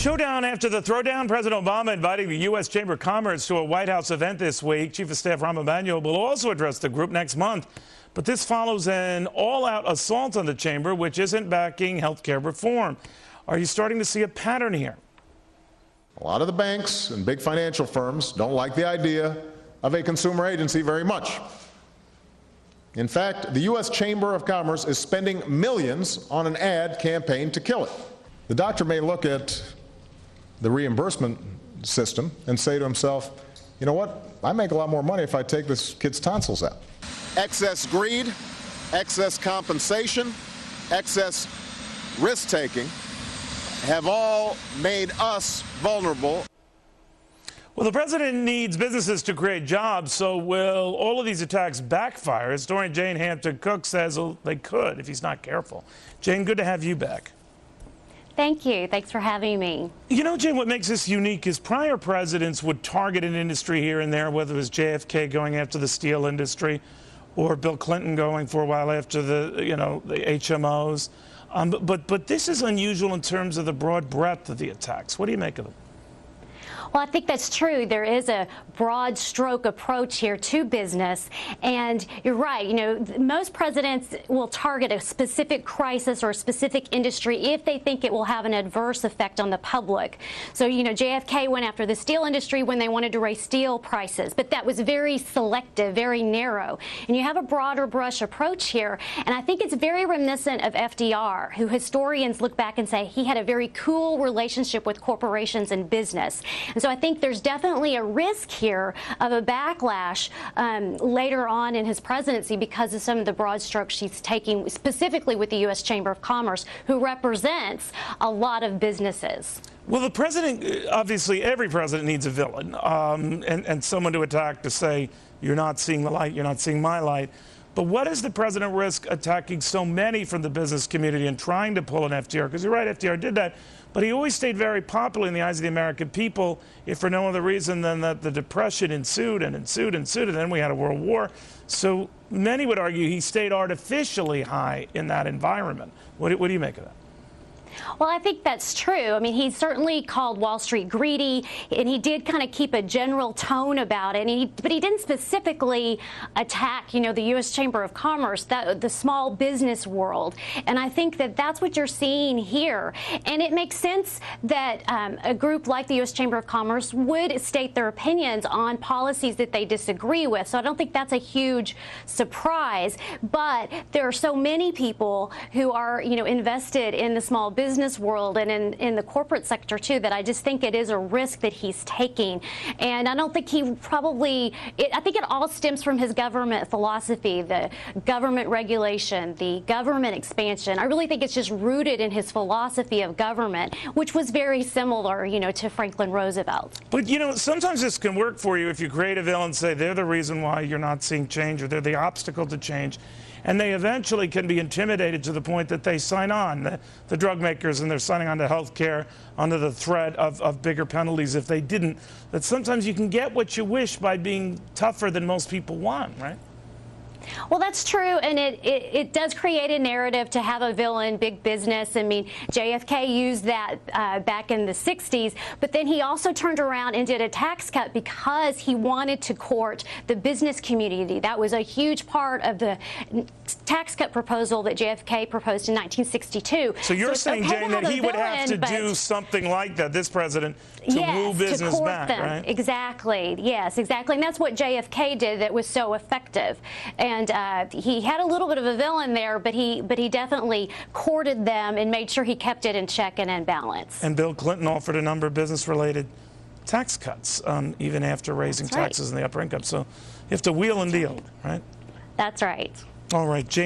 Showdown after the throwdown. President Obama inviting the U.S. Chamber of Commerce to a White House event this week. Chief of Staff Rahm Emanuel will also address the group next month. But this follows an all-out assault on the chamber, which isn't backing health care reform. Are you starting to see a pattern here? A lot of the banks and big financial firms don't like the idea of a consumer agency very much. In fact, the U.S. Chamber of Commerce is spending millions on an ad campaign to kill it. The doctor may look at the reimbursement system and say to himself, you know what, I make a lot more money if I take this kid's tonsils out. Excess greed, excess compensation, excess risk-taking have all made us vulnerable. Well, the president needs businesses to create jobs, so will all of these attacks backfire? Historian Jane Hampton-Cook says they could if he's not careful. Jane, good to have you back. Thank you. Thanks for having me. You know, Jane, what makes this unique is prior presidents would target an industry here and there, whether it was JFK going after the steel industry or Bill Clinton going for a while after the HMOs. But this is unusual in terms of the broad breadth of the attacks. What do you make of them? Well, I think that's true. There is a broad stroke approach here to business. And you're right. You know, most presidents will target a specific crisis or a specific industry if they think it will have an adverse effect on the public. So, you know, JFK went after the steel industry when they wanted to raise steel prices. But that was very selective, very narrow. And you have a broader brush approach here. And I think it's very reminiscent of FDR, who historians look back and say he had a very cool relationship with corporations and business. And so I think there's definitely a risk here of a backlash later on in his presidency because of some of the broad strokes she's taking, specifically with the U.S. Chamber of Commerce, who represents a lot of businesses. Well, the president, obviously every president needs a villain and someone to attack to say, you're not seeing the light, you're not seeing my light. But what does the president risk attacking so many from the business community and trying to pull an FDR? Because you're right, FDR did that. But he always stayed very popular in the eyes of the American people, if for no other reason than that the Depression ensued and ensued and ensued, and then we had a world war. So many would argue he stayed artificially high in that environment. What do you make of that? Well, I think that's true. I mean, he certainly called Wall Street greedy, and he did kind of keep a general tone about it. But he didn't specifically attack, you know, the U.S. Chamber of Commerce, the small business world. And I think that that's what you're seeing here. And it makes sense that a group like the U.S. Chamber of Commerce would state their opinions on policies that they disagree with. So I don't think that's a huge surprise. But there are so many people who are, you know, invested in the small business world and in the corporate sector too, that I just think it is a risk that he's taking. And I don't think he I think it all stems from his government philosophy, the government regulation, the government expansion. I really think it's just rooted in his philosophy of government, which was very similar, you know, to Franklin Roosevelt. But, you know, sometimes this can work for you if you create a villain and say they're the reason why you're not seeing change or they're the obstacle to change. And they eventually can be intimidated to the point that they sign on, the drug makers, and they're signing on to health care under the threat of bigger penalties if they didn't. That sometimes you can get what you wish by being tougher than most people want, right? Well, that's true, and it does create a narrative to have a villain, big business. I mean, JFK used that back in the 60s, but then he also turned around and did a tax cut because he wanted to court the business community. That was a huge part of the tax cut proposal that JFK proposed in 1962. So you're saying, Jane, that he would have to do something like that, this president, to woo business back, right? Exactly. Yes, exactly. And that's what JFK did that was so effective. And he had a little bit of a villain there, but he definitely courted them and made sure he kept it in check and in balance. And Bill Clinton offered a number of business-related tax cuts, even after raising taxes in the upper income. So you have to wheel and deal, right? That's right. All right, Jane.